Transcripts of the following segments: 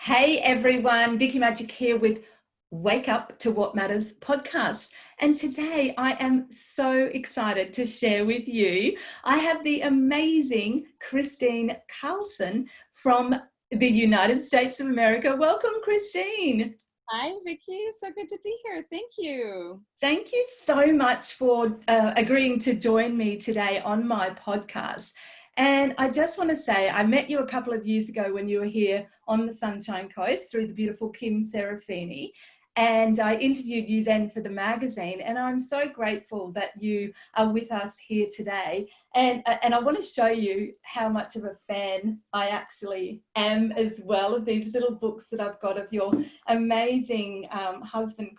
Hey everyone, Vickie Magic here with Wake Up to What Matters podcast. And today I am so excited to share with you. I have the amazing Kristine Carlson from the United States of America. Welcome, Kristine. Hi, Vickie. So good to be here. Thank you. Thank you so much for agreeing to join me today on my podcast. And I just want to say, I met you a couple of years ago when you were here on the Sunshine Coast through the beautiful Kim Serafini. And I interviewed you then for the magazine. And I'm so grateful that you are with us here today. And I want to show you how much of a fan I actually am as well of these little books that I've got of your amazing husband,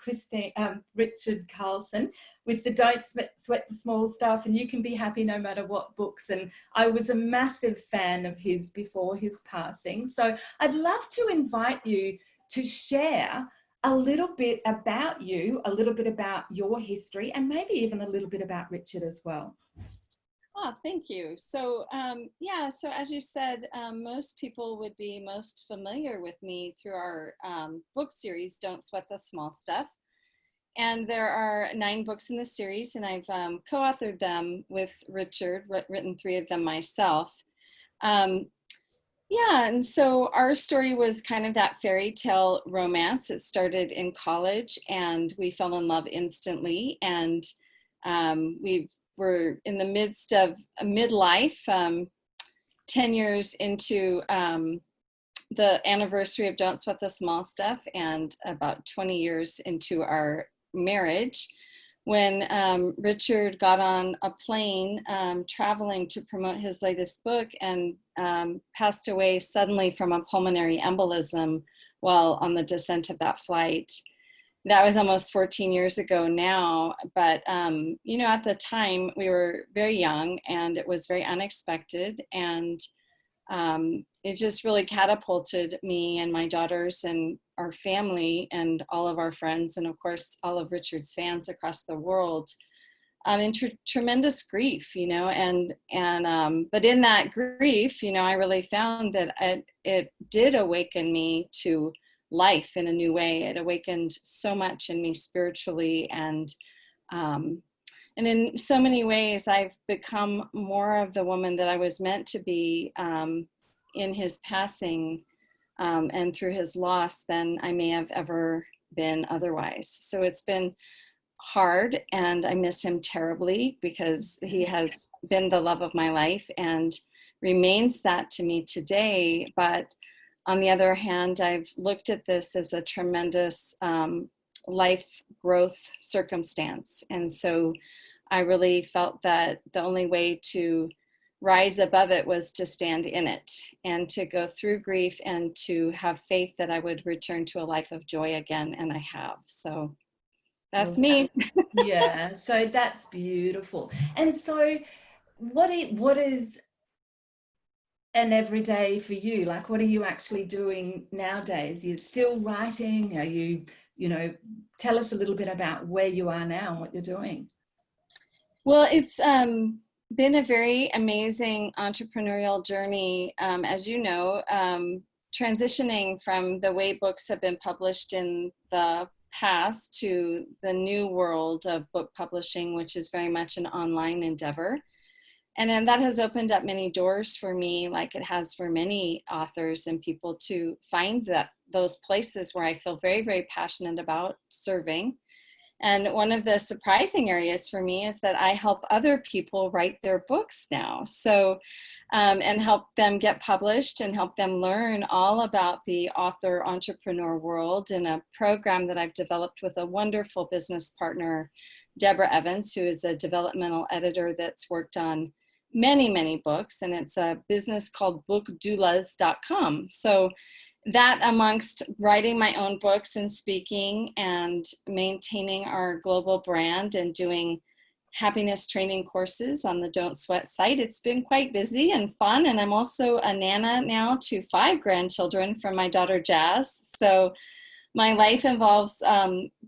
Richard Carlson, with the Don't Sweat the Small Stuff and You Can Be Happy No Matter What books. And I was a massive fan of his before his passing. So I'd love to invite you to share a little bit about you, a little bit about your history, and maybe even a little bit about Richard as well. Oh, thank you. So, so as you said, most people would be most familiar with me through our book series, Don't Sweat the Small Stuff. And there are 9 books in the series, and I've co-authored them with Richard, written 3 of them myself. And so our story was kind of that fairy tale romance. It started in college, and we fell in love instantly. And we were in the midst of a midlife, 10 years into the anniversary of Don't Sweat the Small Stuff, and about 20 years into our marriage, when Richard got on a plane traveling to promote his latest book and passed away suddenly from a pulmonary embolism while on the descent of that flight. That was almost 14 years ago now, but at the time we were very young, and it was very unexpected, and it just really catapulted me and my daughters and our family and all of our friends, and of course all of Richard's fans across the world, in tremendous grief, but in that grief, I really found that it did awaken me to life in a new way. It awakened so much in me spiritually, and in so many ways I've become more of the woman that I was meant to be in his passing and through his loss than I may have ever been otherwise. So it's been hard, and I miss him terribly because he has been the love of my life and remains that to me today. But on the other hand, I've looked at this as a tremendous life growth circumstance. And so I really felt that the only way to rise above it was to stand in it and to go through grief and to have faith that I would return to a life of joy again. And I have. So that's me. Yeah, so that's beautiful. And so what is an everyday for you? Like, what are you actually doing nowadays? You're still writing? Are you, tell us a little bit about where you are now and what you're doing. Well, it's been a very amazing entrepreneurial journey, as you know, transitioning from the way books have been published in the past to the new world of book publishing, which is very much an online endeavor. And then that has opened up many doors for me, like it has for many authors and people, to find those places where I feel very, very passionate about serving. And one of the surprising areas for me is that I help other people write their books now. So, and help them get published and help them learn all about the author entrepreneur world in a program that I've developed with a wonderful business partner, Deborah Evans, who is a developmental editor that's worked on many, many books. And it's a business called bookdoulas.com. So that, amongst writing my own books and speaking and maintaining our global brand and doing happiness training courses on the Don't Sweat site, it's been quite busy and fun. And I'm also a nana now to 5 grandchildren from my daughter Jazz. So my life involves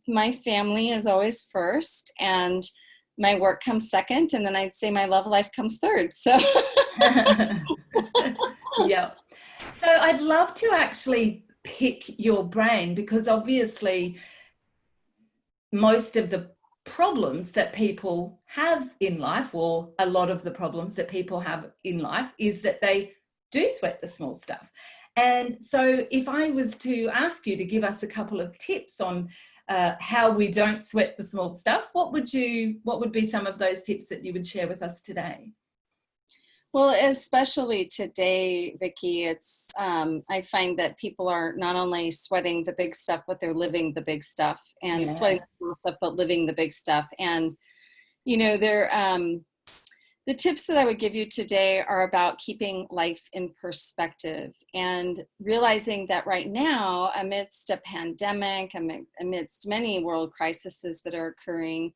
my family is always first, and my work comes second, and then I'd say my love life comes third. So yeah. So I'd love to actually pick your brain, because obviously most of the problems that people have in life, or a lot of the problems that people have in life, is that they do sweat the small stuff. And so if I was to ask you to give us a couple of tips on how we don't sweat the small stuff, what would be some of those tips that you would share with us today? Well, especially today, Vickie, it's I find that people are not only sweating the big stuff, but they're living the big stuff, and sweating the small stuff, but living the big stuff. And they're the tips that I would give you today are about keeping life in perspective and realizing that right now, amidst a pandemic, amidst many world crises that are occurring,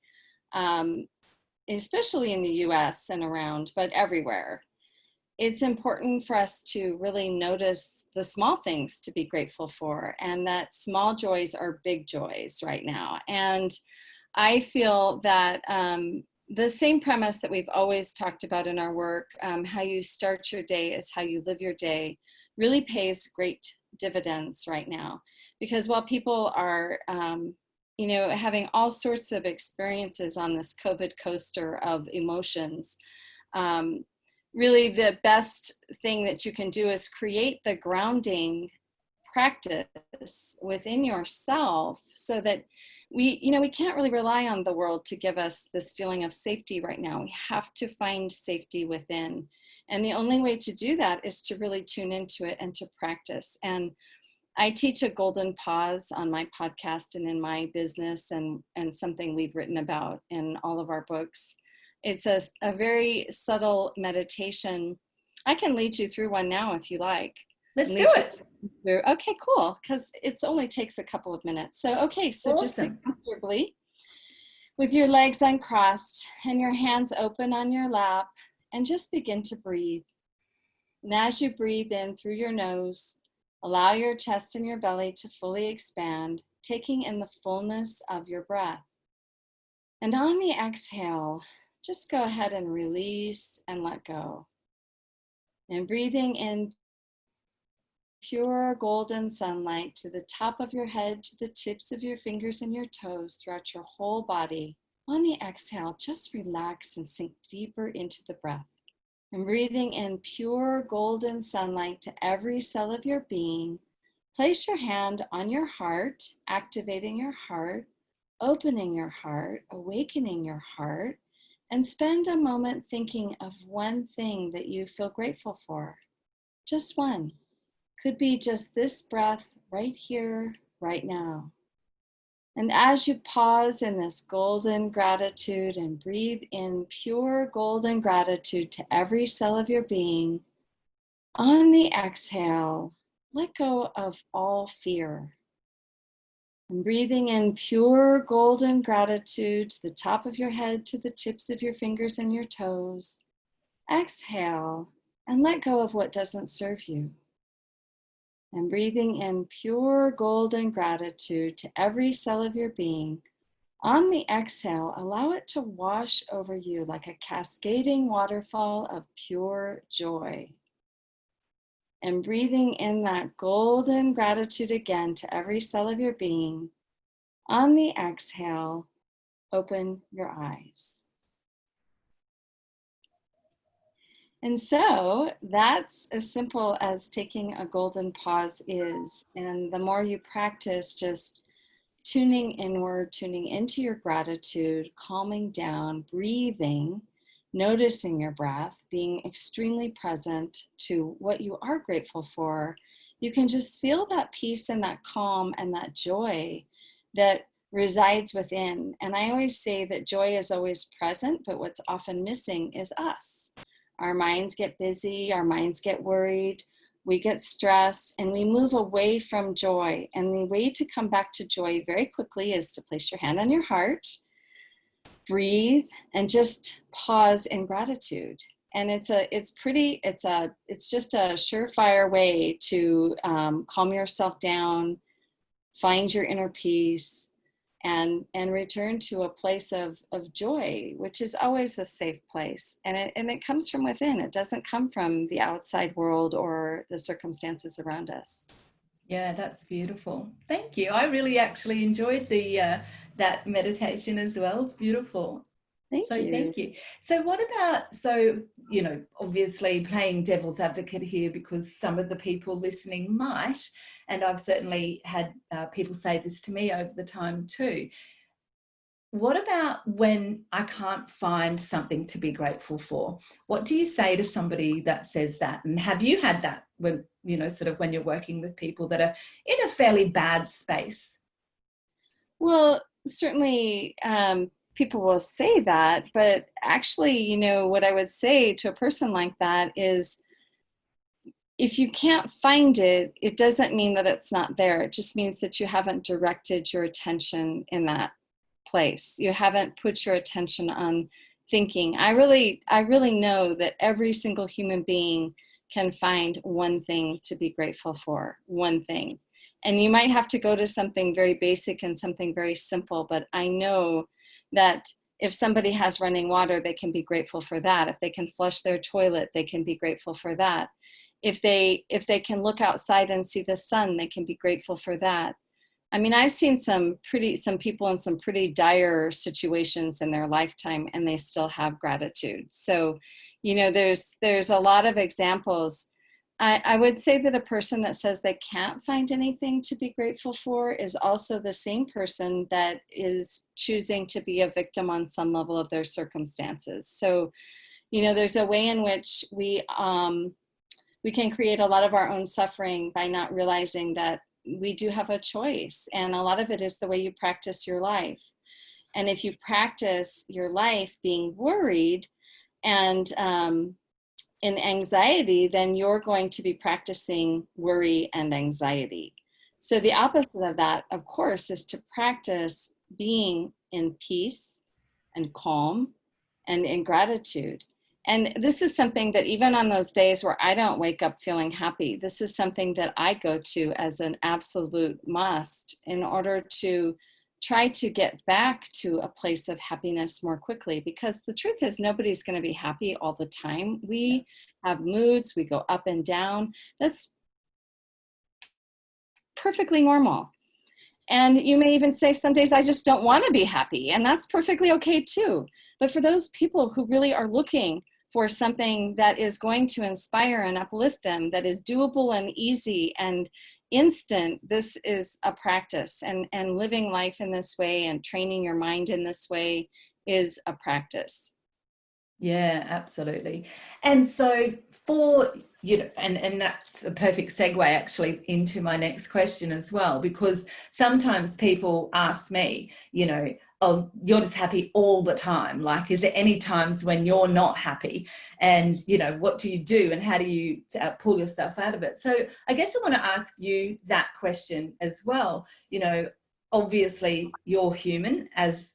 especially in the US and around, but everywhere, it's important for us to really notice the small things to be grateful for, and that small joys are big joys right now. And I feel that the same premise that we've always talked about in our work, how you start your day is how you live your day, really pays great dividends right now. Because while people are having all sorts of experiences on this COVID coaster of emotions, really the best thing that you can do is create the grounding practice within yourself, so that we can't really rely on the world to give us this feeling of safety right now. We have to find safety within. And the only way to do that is to really tune into it and to practice. And I teach a golden pause on my podcast and in my business, and something we've written about in all of our books. It's a very subtle meditation. I can lead you through one now if you like. Let's do it. Okay, cool, because it only takes a couple of minutes. So, okay, so awesome. Just sit comfortably with your legs uncrossed and your hands open on your lap, and just begin to breathe. And as you breathe in through your nose, allow your chest and your belly to fully expand, taking in the fullness of your breath. And on the exhale, just go ahead and release and let go. And breathing in pure golden sunlight to the top of your head, to the tips of your fingers and your toes, throughout your whole body. On the exhale, just relax and sink deeper into the breath. And breathing in pure golden sunlight to every cell of your being, place your hand on your heart, activating your heart, opening your heart, awakening your heart, and spend a moment thinking of one thing that you feel grateful for. Just one. Could be just this breath right here, right now. And as you pause in this golden gratitude and breathe in pure golden gratitude to every cell of your being, on the exhale, let go of all fear. And breathing in pure golden gratitude to the top of your head, to the tips of your fingers and your toes, exhale and let go of what doesn't serve you. And breathing in pure golden gratitude to every cell of your being, on the exhale, allow it to wash over you like a cascading waterfall of pure joy. And breathing in that golden gratitude again to every cell of your being, on the exhale, open your eyes. And so that's as simple as taking a golden pause is. And the more you practice just tuning inward, tuning into your gratitude, calming down, breathing, noticing your breath, being extremely present to what you are grateful for, you can just feel that peace and that calm and that joy that resides within. And I always say that joy is always present, but what's often missing is us. Our minds get busy, our minds get worried, we get stressed, and we move away from joy. And the way to come back to joy very quickly is to place your hand on your heart, breathe, and just pause in gratitude. And it's just a surefire way to calm yourself down, find your inner peace, and return to a place of joy, which is always a safe place. And it comes from within. It doesn't come from the outside world or the circumstances around us. Yeah, that's beautiful. Thank you. I really actually enjoyed the that meditation as well. It's beautiful. Thank So you. thank you. So what about, obviously playing devil's advocate here, because some of the people listening might, and I've certainly had people say this to me over the time too. What about when I can't find something to be grateful for? What do you say to somebody that says that? And have you had that when, sort of when you're working with people that are in a fairly bad space? Well, certainly people will say that, but actually, what I would say to a person like that is, if you can't find it, it doesn't mean that it's not there. It just means that you haven't directed your attention in that place. You haven't put your attention on thinking. I really know that every single human being can find one thing to be grateful for, one thing. And you might have to go to something very basic and something very simple, but I know that if somebody has running water, they can be grateful for that. If they can flush their toilet, they can be grateful for that. If they can look outside and see the sun, they can be grateful for that. I mean, I've seen some people in some pretty dire situations in their lifetime, and they still have gratitude. So, there's a lot of examples. I would say that a person that says they can't find anything to be grateful for is also the same person that is choosing to be a victim on some level of their circumstances. So, there's a way in which we can create a lot of our own suffering by not realizing that we do have a choice. And a lot of it is the way you practice your life. And if you practice your life being worried and in anxiety, then you're going to be practicing worry and anxiety. So the opposite of that, of course, is to practice being in peace and calm and in gratitude. And this is something that even on those days where I don't wake up feeling happy, this is something that I go to as an absolute must in order to try to get back to a place of happiness more quickly. Because the truth is, nobody's going to be happy all the time. We have moods, we go up and down. That's perfectly normal. And you may even say, some days I just don't want to be happy, and that's perfectly okay too. But for those people who really are looking for something that is going to inspire and uplift them, that is doable and easy and instant, this is a practice. And living life in this way and training your mind in this way is a practice. Yeah, absolutely. And so for, and that's a perfect segue actually into my next question as well, because sometimes people ask me, oh, you're just happy all the time. Like, is there any times when you're not happy? And, what do you do and how do you pull yourself out of it? So I guess I want to ask you that question as well. Obviously you're human, as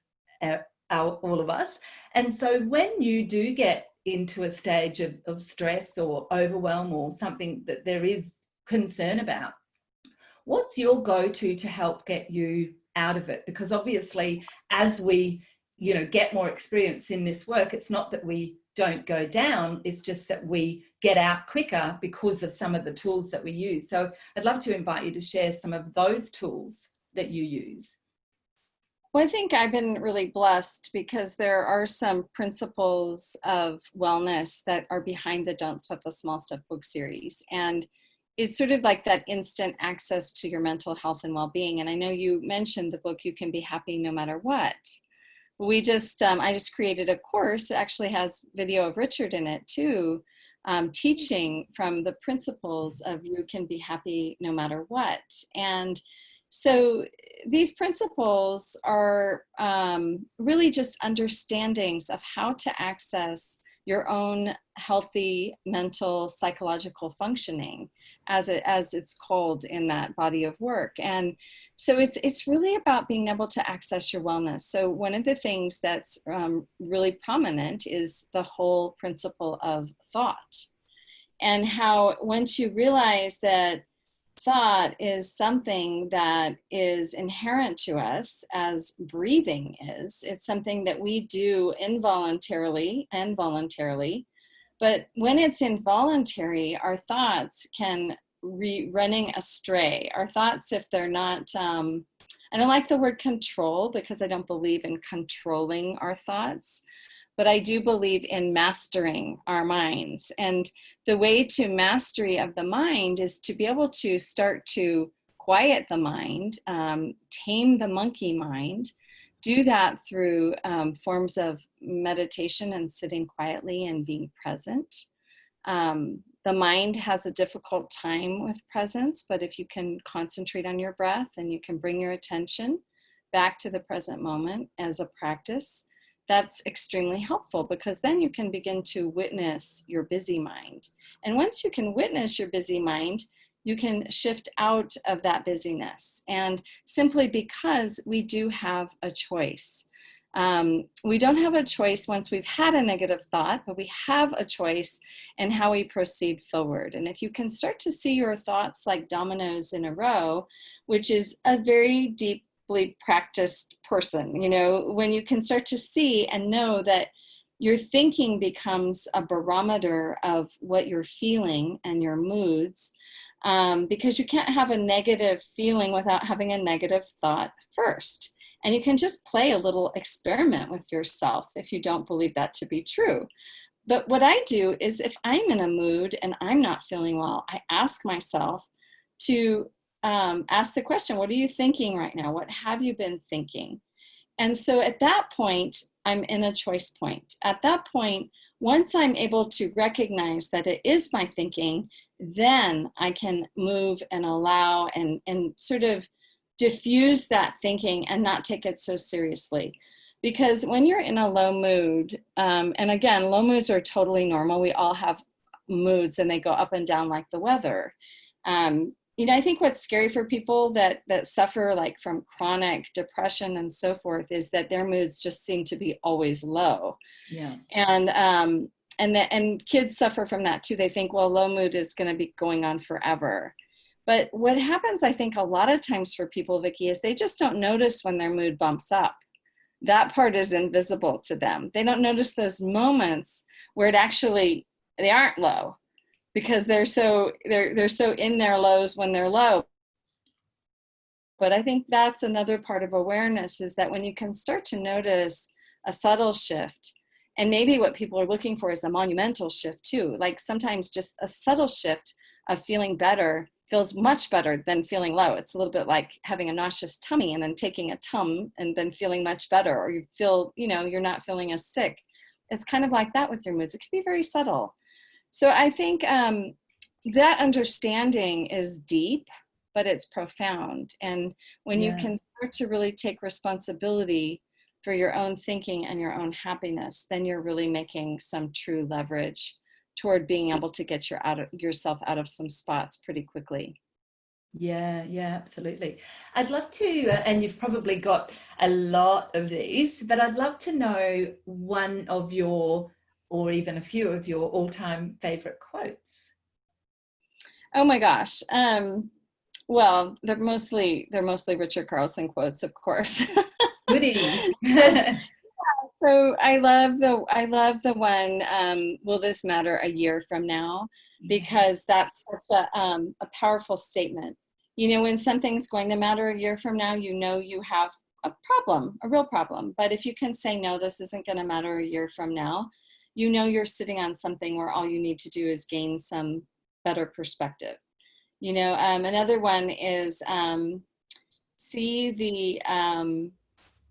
all of us. And so when you do get into a stage of stress or overwhelm or something that there is concern about, what's your go-to to help get you out of it? Because obviously, as we, get more experience in this work, it's not that we don't go down, it's just that we get out quicker because of some of the tools that we use. So I'd love to invite you to share some of those tools that you use. Well, I think I've been really blessed because there are some principles of wellness that are behind the Don't Sweat the Small Stuff book series. And it's sort of like that instant access to your mental health and well-being. And I know you mentioned the book, You Can Be Happy No Matter What. I just created a course. It actually has video of Richard in it too, teaching from the principles of You Can Be Happy No Matter What. And so these principles are really just understandings of how to access your own healthy mental, psychological functioning, as it's called in that body of work. And so it's really about being able to access your wellness. So one of the things that's really prominent is the whole principle of thought, and how once you realize that thought is something that is inherent to us as breathing is. It's something that we do involuntarily and voluntarily. But when it's involuntary, our thoughts can running astray. Our thoughts, if they're not, I don't like the word control because I don't believe in controlling our thoughts, but I do believe in mastering our minds. And the way to mastery of the mind is to be able to start to quiet the mind, tame the monkey mind. Do that through forms of meditation and sitting quietly and being present. The mind has a difficult time with presence, but if you can concentrate on your breath and you can bring your attention back to the present moment as a practice, that's extremely helpful, because then you can begin to witness your busy mind. And once you can witness your busy mind, you can shift out of that busyness. And simply because we do have a choice. We don't have a choice once we've had a negative thought, but we have a choice in how we proceed forward. And if you can start to see your thoughts like dominoes in a row, which is a very deeply practiced person, you know, when you can start to see and know that your thinking becomes a barometer of what you're feeling and your moods, because you can't have a negative feeling without having a negative thought first. And you can just play a little experiment with yourself if you don't believe that to be true. But what I do is, if I'm in a mood and I'm not feeling well, I ask myself to ask the question, what are you thinking right now? What have you been thinking? And so at that point, I'm in a choice point. At that point, once I'm able to recognize that it is my thinking, then I can move and allow and sort of diffuse that thinking and not take it so seriously. Because when you're in a low mood, and again, low moods are totally normal. We all have moods and they go up and down like the weather. You know, I think what's scary for people that suffer like from chronic depression and so forth is that their moods just seem to be always low. Yeah. And kids suffer from that too. They think, well, low mood is going to be going on forever. But what happens, I think, a lot of times for people, Vickie, is they just don't notice when their mood bumps up. That part is invisible to them. They don't notice those moments where they aren't low, because they're so in their lows when they're low. But I think that's another part of awareness, is that when you can start to notice a subtle shift, and maybe what people are looking for is a monumental shift too. Like sometimes just a subtle shift of feeling better feels much better than feeling low. It's a little bit like having a nauseous tummy and then taking a Tum and then feeling much better, or you feel, you know, you're not feeling as sick. It's kind of like that with your moods. It can be very subtle. So I think that understanding is deep, but it's profound. And when you can start to really take responsibility for your own thinking and your own happiness, then you're really making some true leverage toward being able to get yourself out of some spots pretty quickly. Yeah, absolutely. I'd love to, and you've probably got a lot of these, but I'd love to know one of your, or even a few of your all-time favorite quotes. Oh my gosh. Well, they're mostly Richard Carlson quotes, of course. Goody. So I love the one, will this matter a year from now? Because that's such a powerful statement. You know, when something's going to matter a year from now, you know you have a problem, a real problem. But if you can say, no, this isn't going to matter a year from now, you know you're sitting on something where all you need to do is gain some better perspective. You know, another one is see the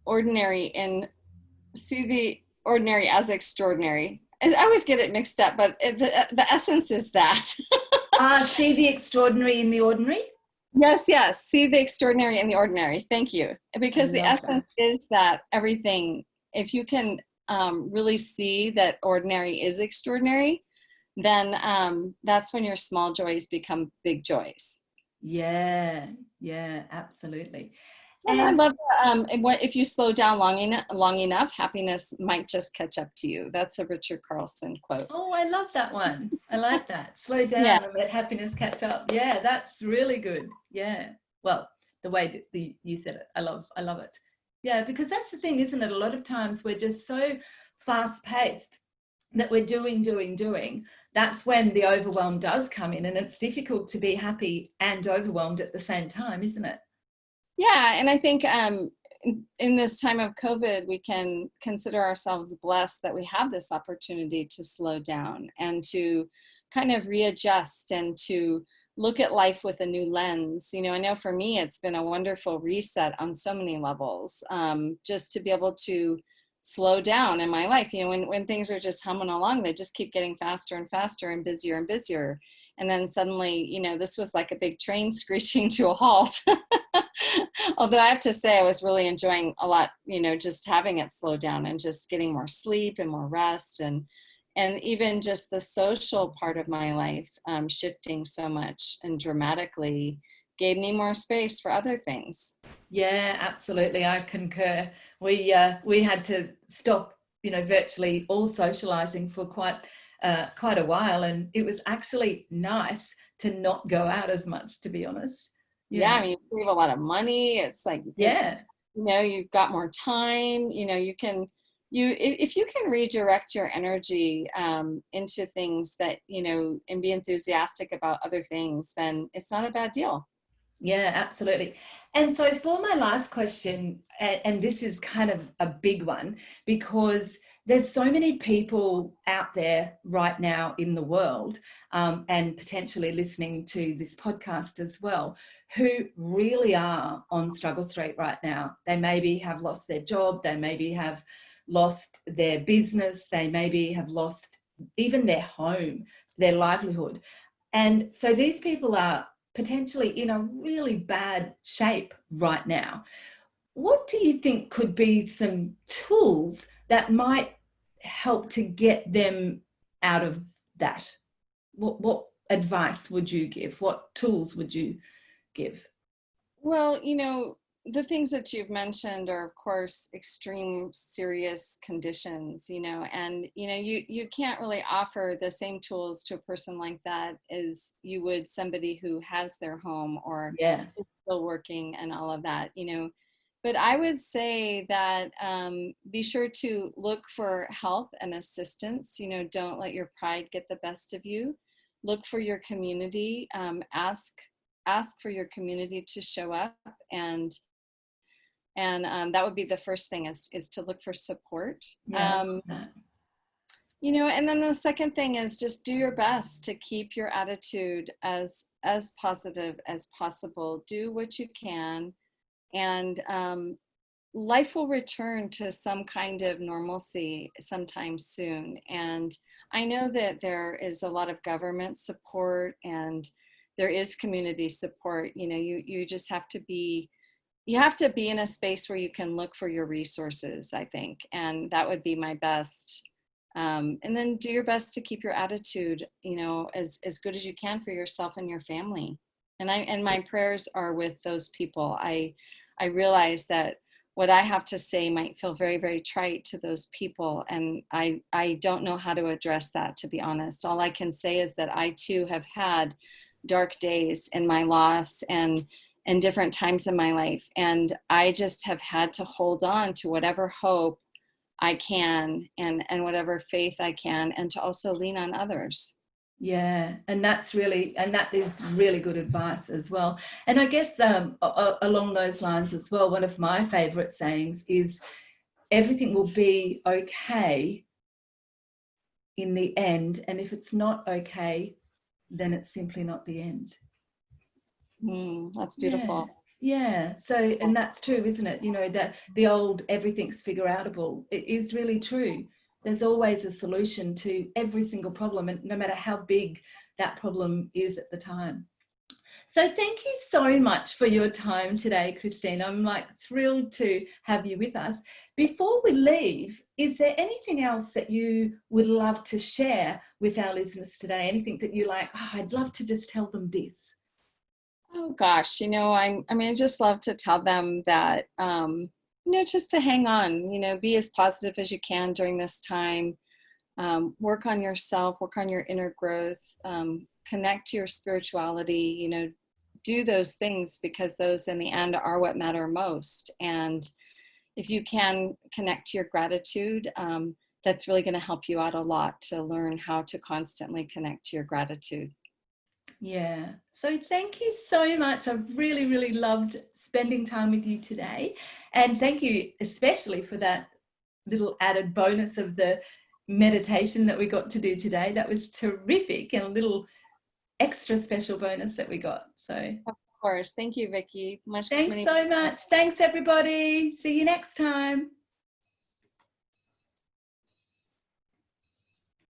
ordinary as extraordinary. I always get it mixed up, but the essence is that. See the extraordinary in the ordinary? Yes. See the extraordinary in the ordinary. Thank you. Because the essence is that everything, if you can really see that ordinary is extraordinary, then that's when your small joys become big joys. Yeah, absolutely. And I love if you slow down long enough, happiness might just catch up to you. That's a Richard Carlson quote. Oh, I love that one. I like that. Slow down and let happiness catch up. Yeah, that's really good. Yeah. Well, the way that you said it, I love it. Yeah, because that's the thing, isn't it? A lot of times we're just so fast-paced that we're doing, that's when the overwhelm does come in, and it's difficult to be happy and overwhelmed at the same time, isn't it? Yeah, and I think in this time of COVID, we can consider ourselves blessed that we have this opportunity to slow down and to kind of readjust and to look at life with a new lens. You know, I know for me, it's been a wonderful reset on so many levels, just to be able to slow down in my life. You know, when things are just humming along, they just keep getting faster and faster and busier and busier. And then suddenly, you know, this was like a big train screeching to a halt. Although I have to say, I was really enjoying a lot, you know, just having it slow down and just getting more sleep and more rest, and even just the social part of my life shifting so much and dramatically gave me more space for other things. Yeah, absolutely. I concur. We had to stop, you know, virtually all socializing for quite a while, and it was actually nice to not go out as much, to be honest. Yeah, I mean, you save a lot of money. It's like, Yeah. you know, you've got more time. You know, if you can redirect your energy into things that, you know, and be enthusiastic about other things, then it's not a bad deal. Yeah, absolutely. And so for my last question, and this is kind of a big one, because there's so many people out there right now in the world, and potentially listening to this podcast as well, who really are on struggle street right now. They maybe have lost their job, they maybe have lost their business, they maybe have lost even their home, their livelihood. And so these people are potentially in a really bad shape right now. What do you think could be some tools that might help to get them out of that? What advice would you give? What tools would you give? Well, you know, the things that you've mentioned are, of course, extreme, serious conditions, you know, and, you know, you can't really offer the same tools to a person like that as you would somebody who has their home or Yeah. is still working and all of that, you know. But I would say that be sure to look for help and assistance. You know, don't let your pride get the best of you. Look for your community. Ask for your community to show up, and that would be the first thing, is to look for support. Yeah. You know, and then the second thing is just do your best to keep your attitude as positive as possible. Do what you can, and life will return to some kind of normalcy sometime soon. And I know that there is a lot of government support and there is community support. You know, you just have to be in a space where you can look for your resources, I think, and that would be my best. And then do your best to keep your attitude, you know, as good as you can for yourself and your family. And my prayers are with those people. I realize that what I have to say might feel very, very trite to those people, and I don't know how to address that, to be honest. All I can say is that I too have had dark days in my loss and different times in my life. And I just have had to hold on to whatever hope I can and whatever faith I can, and to also lean on others. Yeah, and that is really good advice as well. And I guess along those lines as well, one of my favorite sayings is everything will be okay in the end. And if it's not okay, then it's simply not the end. That's beautiful. Yeah. So, and that's true, isn't it? You know, that the old everything's figure outable, it is really true. There's always a solution to every single problem, and no matter how big that problem is at the time. So thank you so much for your time today, Kristine. I'm like thrilled to have you with us. Before we leave, is there anything else that you would love to share with our listeners today? Anything that you like, oh, I'd love to just tell them this? Oh gosh, you know, I just love to tell them that, you know, just to hang on, you know, be as positive as you can during this time. Work on yourself, work on your inner growth, connect to your spirituality, you know, do those things, because those in the end are what matter most. And if you can connect to your gratitude, that's really going to help you out a lot to learn how to constantly connect to your gratitude. Yeah. So thank you so much. I've really, really loved spending time with you today. And thank you especially for that little added bonus of the meditation that we got to do today. That was terrific, and a little extra special bonus that we got. So Of course. Thank you, Vickie. Thanks so much. Thanks, everybody. See you next time.